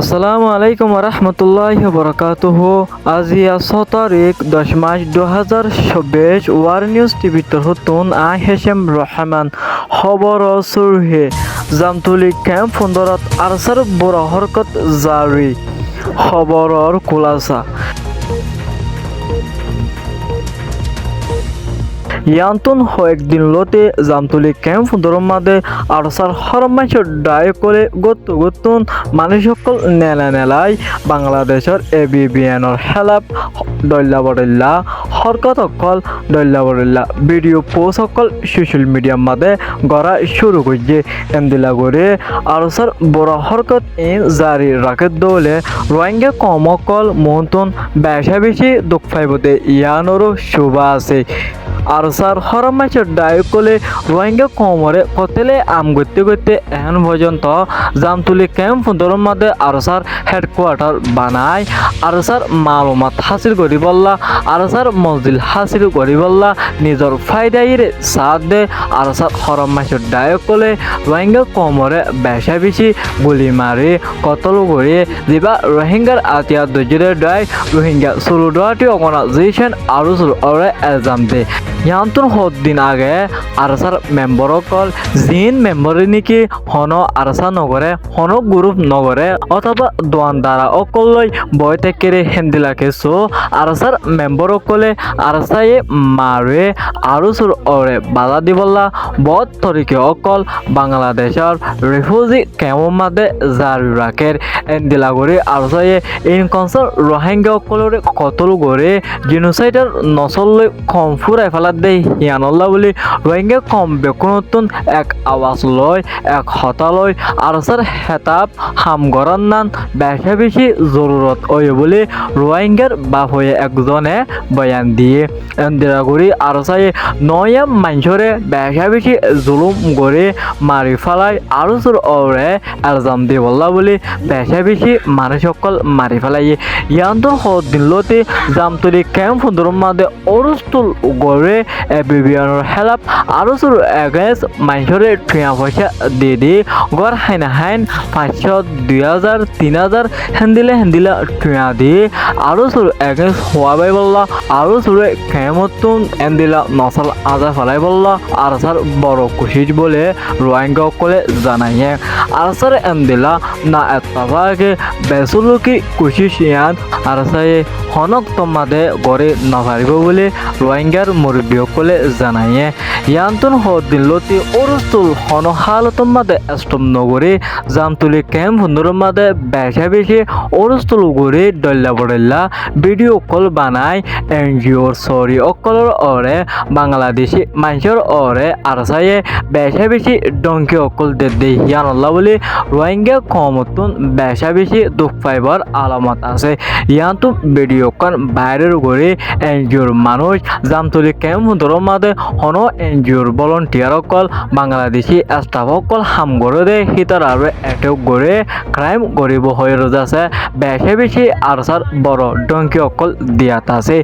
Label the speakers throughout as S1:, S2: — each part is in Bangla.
S1: আসসালামু আলাইকুম রহমতুল্লাহ বরকাতুহ। আজি 10 মার্চ 2024 ওয়ার নিউজ টিভি তরহতুন আই হেশেম রহমান খবর সুরহে জামতুলি ক্যাম্প ফন্দরত আরসার বড় হরকত জারি খবরর খুলাসা ইয়ান্তন কয়েকদিন লতে জামতুলি ক্যাম্প দরমাদে আরসার হরমাইশর ডায় করে গতুন মানুষ সকল নেলাই বাংলাদেশের এবিবিএনর হেলাপ দল্লা বডল্লা হরকত অকল দল্লা বডল্লা ভিডিও পোস্ট অকল সোশ্যাল মিডিয়ার মাঝে গড়া শুরু করছে এমদিলা করে আরসার বড় হরকত জারি রাখে দৌলে রোহিঙ্গা কম অকল মোহন্তন বেশা বেশি দুঃখ পাইবতে ইয়ানোরও শোভা আছে আরসার হরমাইশর ডায় কলে রোহিঙ্গা কমরে কতেলে আম করতে এখন পর্যন্ত জামতুলি ক্যাম্প দরম মাঝে আরসার হেডকোয়ার্টার বানায় আরসার মালুমাত হাসিল করি বললা আরসার মসজিদ হাসিল করি বললা নিজের ফায়দাইরে সাথ দে আরসার হরমাইশর ডায় কলে রোহিঙ্গা কমরে বেশা বেশি গুলি মারি কতল করে দিবা রোহিঙ্গার আতিয়া দজরে ডায় রোহিঙ্গা সোলিডারিটি অর্গানাইজেশন আরো এলজাম দে ইয়ান্তর দিন আগে আরসার মেম্বার অকল জিন মেম্বরে নেকি হন আরসা নগরে হন গ্রুপ নগরে অথবা দোয়ানদারা অকলই বয় থেকে হেন্দিলাকে সো আরসার মেম্বার অকলে আরসায়ে মারে আরুসুর অরে বাধা দিবল্লা বদ তরিকে অকল বাংলাদেশের রিফিউজি কেমন মাদে জারি রাখের এন্দিলাগরি আরসায়ে ইনকনসার রোহিঙ্গা অকলরে কতল করে জিনোসাইডার নসললৈ কম ফুরাই ফেলা দেই ইয়ানল্লা বলি রোহিঙ্গা কম বেকুনতুন এক আওয়াজ লয় এক হতা লয় আরসার হেতাব হাম গরান নান বেশা বেশি জরুরত ওই বলে রোহিঙ্গার বাপ হয়ে একজনে বয়ান দিয়ে এন্দিরাগুড়ি আরসায়ে নয়া মাঞ্চরে বেশা বেশি জুলুম করে মারি ফেলায় আরসুর ওরে এলজাম দিয়ে বললা বলে বেশা বেশি মানুষ সকল মারি ফেলাই ইয়ান্তর দিনলতে জামতুলি ক্যাম্প দরমাদে অরস্তুল গড়ে এবিবিএনর হেলাপ আরসুর এগেন্স মাইসরে টিয়া পয়সা দিয়ে গড় হাইন 500 2000 3000 হেন্দিলা টিয়া দিয়ে আরসুর এগেন্স হওয়া বাই বললা আরসুরে কেমতুন এন্দিলা নসল আজা ফেলাই বললা আরসার বড় খুশিজ বলে রোহিঙ্গা কলে জানাইয়ে আরসার এন্দিলা না এতবাকে বেসুলুকি খুশিস ইয়ান আরসায়ে হনক তোমাদে গড়ে নভারিব বলে রোহিঙ্গার মুরব্বীসকলে জানাইয়ে ইয়ান্তন দিনলতি অরস্তুল হন হালতম মাদে এষ্টম নগরে জামতুলি ক্যাম্প হুন্দর মাদে বেশা বেশি অরস্তুল গড়ে ডল্লা বডল্লা ভিডিও কল বানায় এনজিওর সরি অকলর অরে বাংলাদেশি মানুষের অরে আরসায়ে বেশা বেশি ডঙ্কি অকল দে ইয়ানল্লা বলে রোহিঙ্গা কমতুন বেশা বেশি দুঃখ পাইবার আলামত আছে ইয়ান্ত ভিডিও কান বাইরের গড়ে এনজিওর মানুষ জামতুলি ক্যাম্প দরম মাদে হন এনজিওর ভলান্টিয়ার অকল বাংলাদেশি স্টাফ অকল হাম গড়ে দে হিতার আর এটেক গড়ে ক্রাইম গরিব হয়ে রোজাছে বেশি বেশি আরসার বড় ডঙ্কি অকল দিয়াত আছে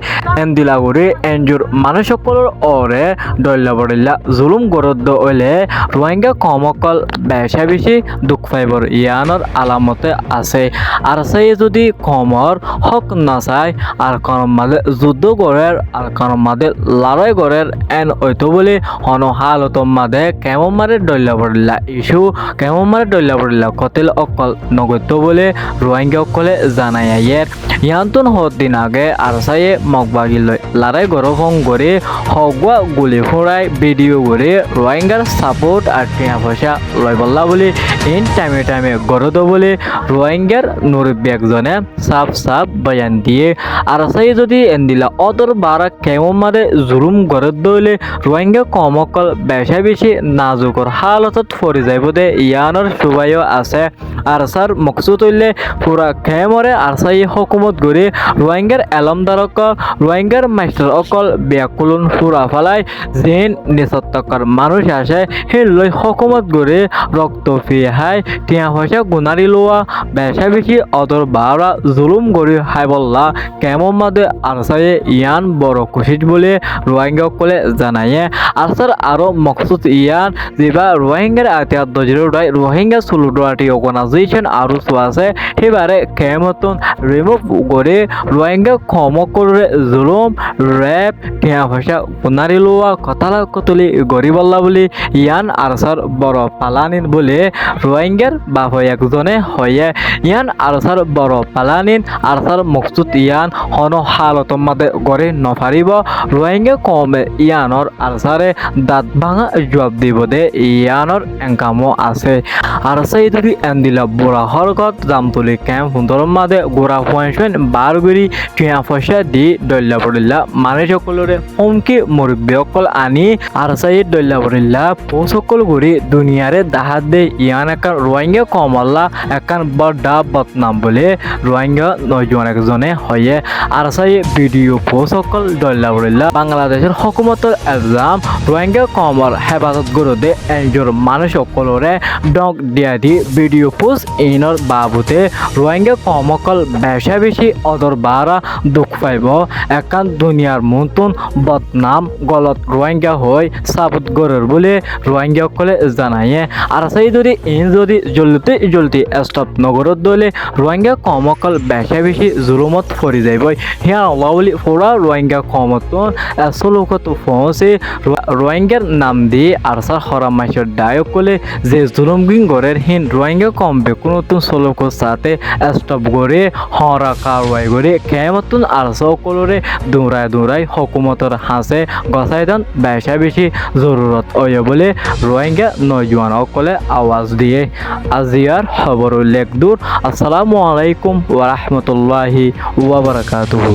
S1: এন্দিলা গড়ে এনজিওর মানুষ অকলর অরে ডল্লা বডল্লা জুলুম গরদ্দ হইলে রোহিঙ্গা কম অকল বেশি বেশি দুঃখ পাইবর ইয়ানোর আলামতে আছে আরসাই যদি কমর হক না চায় আর কোন মাঝে যুদ্ধ গড়ের আর কোন মাঝে লড়াই গড়ের এন হইতো বলে হন হালত মাঝে কেমন মারে ডল্লা বডল্লা ইস্যু কেমন মারে ডল্লা বডল্লা কতেল অকল নগত্য বলে রোহিঙ্গা অকলে জানাই আইয়ের ইয়ান্তন দিন আগে আরসায়ে মগবাগি লয় লড়াই গড় ফং করে হগুয়া গুলি ফোড়াই ভিডিও করে রোহিঙ্গার সাপোর্ট আর টিয়া পয়সা লয় বললা বলে ইন টাইমে গড়দ বলে রোহিঙ্গার মুরব্বী একজনে সাফ বয়ান দিয়ে আরসাই যদি এন্দিলা অদর বারা কেমন মারে জুলুম গড়দ দইলে রোহিঙ্গা কম অকল বেশা বেশি নাজুকর হালতত ফরি যাইব দে ইয়ানোর সুবাইও আছে আরসার মকসুদ হইলে পুরা খেমরে আরসাই হকুমত গড়ে রোহিঙ্গার এলমদার অকল রোহিঙ্গার মাস্টার অকল ব্যাকুলন পুরা ফেলায় যেন নিচত্তকর মানুষ আসে হে লই হকুমত গড়ে রক্ত ফিহাই টিয়া পয়সা গুনারি লোয়া বেশা বেশি অদর বারা জুলুম গড়ি হাই বললা কেমন মাদে আরসায়ে ইয়ান বড় খুশিত বলে রোহিঙ্গা সকলে জানায়ে আরসার আরো মকসুদ ইয়ান যেবা রোহিঙ্গার আতিয়াত দজরুডাই রোহিঙ্গা সুলুডাটি অর্গানাইজেশন আরো আছে সেবারে কেমতন রিমুভ করে রোহিঙ্গা ক্ষম করে জুলুম রেপ টিয়া ভাষা পুনারি লোয়া কথালা কতলি গরিবল্লা বলি ইয়ান আরসার বড় পালানিন বলে রোহিঙ্গার বাপ একজনে হয়ে ইয়ান আরসার বড় পালানিন আরসার মকসুদ ইয়ান হন হালতর মাদে গড়ে নফারিব রোহিঙ্গা কমে ইয়ানর আরসারে দাঁত ভাঙা জবাব দিব দে ইয়ানর এংকামো আছে আরসাই যদি এন্দিলা বুড়া হরকত জামতুলি ক্যাম্প সুন্দরম মাদে গোড়া ফুয়াইছেন বারগুড়ি টিয়া পয়সা দি দল্লা পড়িল্লা মানুষ সকলরে হুমকি মুরব্বী সকল আনি আরসাই দল্লা পড়িল্লা সকল গুড়ি দুনিয়ারে দাহাত দে ইয়ান একান রোহিঙ্গা কমল্লা একান বড় বদনাম বলে রোহিঙ্গা নয়জন একজনে হয়ে আরসাই ভিডিও সকল দল্লা পড়িল্লা বাংলাদেশের হুকুমতের এলজাম রোহিঙ্গা কমর হেফাজত গরুদে এনজোর মানুষ সকলরে ডক দিয়া দি ভিডিও পোস্ট ইনর বাবুতে রোহিঙ্গা কমকল বেশা বেশি অদর বারা দুঃখ পাইব একান দুনিয়ার মতন বদনাম গলত রোহিঙ্গা হই সাবুত গরুর বলে রোহিঙ্গা সকলে জানায়ে আর সেই যদি জলদি স্টপ নগরত দলে রোহিঙ্গা কমকল বেশা বেশি জুলুমত ফরি যাইব হিয়া আল্লাহলি ফোরা রোহিঙ্গা কমতন সলোকত পৌঁছে রোহিঙ্গার নাম দিয়ে আরসার হরাম মাসের ডায়ক কলে যে জুলুম গড়ের হিন রোহিঙ্গা কমবে কোনো নতুন সলোকর সাথে স্টপ করে হরা কারওয়াই করে কেমতন আরসা কলরে দৌড়াই হকুমতর হাসে গসাই দান বেশা বেশি জরুরত অয় বলে রোহিঙ্গা নয়জওয়ান সকলে আওয়াজ দিয়ে আজিয়ার খবর উল্লেখ দূর আসসালামু আলাইকুম ওয়া রাহমাতুল্লাহি ওয়া বারাকাতুহু।